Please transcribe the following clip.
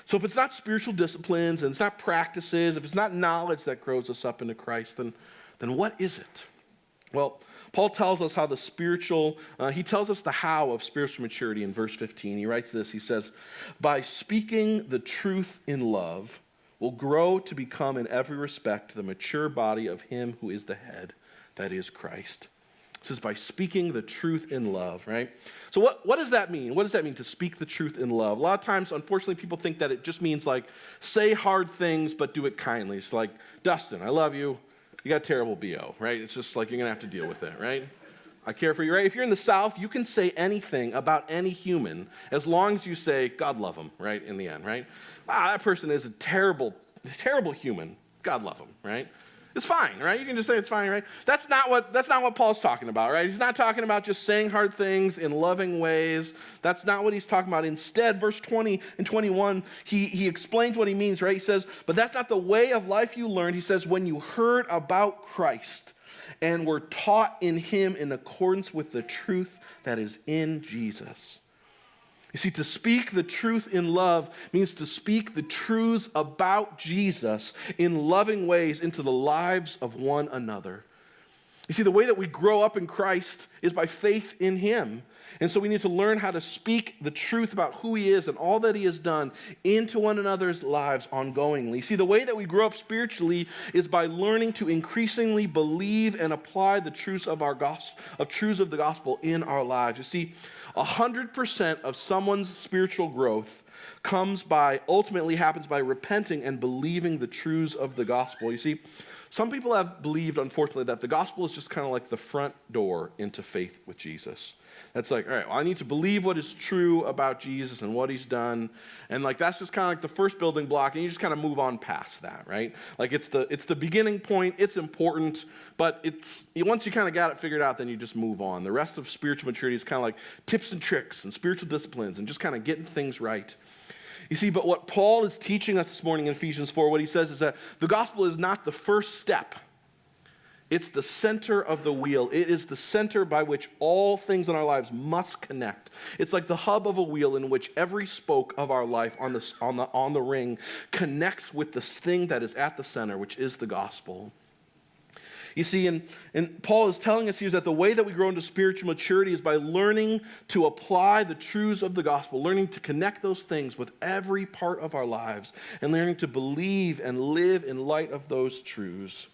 So if it's not spiritual disciplines and it's not practices, if it's not knowledge that grows us up into Christ, then what is it? Well, Paul tells us how he tells us the how of spiritual maturity in verse 15. He writes this, he says, by speaking the truth in love, will grow to become in every respect the mature body of him who is the head, that is Christ. It says by speaking the truth in love, right? So what does that mean? What does that mean to speak the truth in love? A lot of times, unfortunately, people think that it just means like say hard things but do it kindly. It's like, Dustin, I love you. You got terrible BO, right? It's just like you're going to have to deal with it, right? I care for you, right? If you're in the South, you can say anything about any human as long as you say, God love him, right, in the end, right? Wow, that person is a terrible, terrible human. God love him, right? It's fine, right? You can just say it's fine, right? That's not what Paul's talking about, right? He's not talking about just saying hard things in loving ways. That's not what he's talking about. Instead, verse 20 and 21, he explains what he means, right? He says, but that's not the way of life you learned. He says, when you heard about Christ and were taught in him in accordance with the truth that is in Jesus. You see, to speak the truth in love means to speak the truths about Jesus in loving ways into the lives of one another. You see, the way that we grow up in Christ is by faith in him. And so we need to learn how to speak the truth about who he is and all that he has done into one another's lives ongoingly. See, the way that we grow up spiritually is by learning to increasingly believe and apply the truths of the gospel in our lives. You see, 100% of someone's spiritual growth ultimately happens by repenting and believing the truths of the gospel. You see, some people have believed, unfortunately, that the gospel is just kind of like the front door into faith with Jesus. That's like, all right, well, I need to believe what is true about Jesus and what he's done. And like that's just kind of like the first building block, and you just kind of move on past that, right? Like it's the beginning point, it's important, but once you kind of got it figured out, then you just move on. The rest of spiritual maturity is kind of like tips and tricks and spiritual disciplines and just kind of getting things right. You see, but what Paul is teaching us this morning in Ephesians 4, what he says is that the gospel is not the first step. It's the center of the wheel. It is the center by which all things in our lives must connect. It's like the hub of a wheel in which every spoke of our life on the ring connects with the thing that is at the center, which is the gospel. You see, and Paul is telling us here that the way that we grow into spiritual maturity is by learning to apply the truths of the gospel, learning to connect those things with every part of our lives, and learning to believe and live in light of those truths.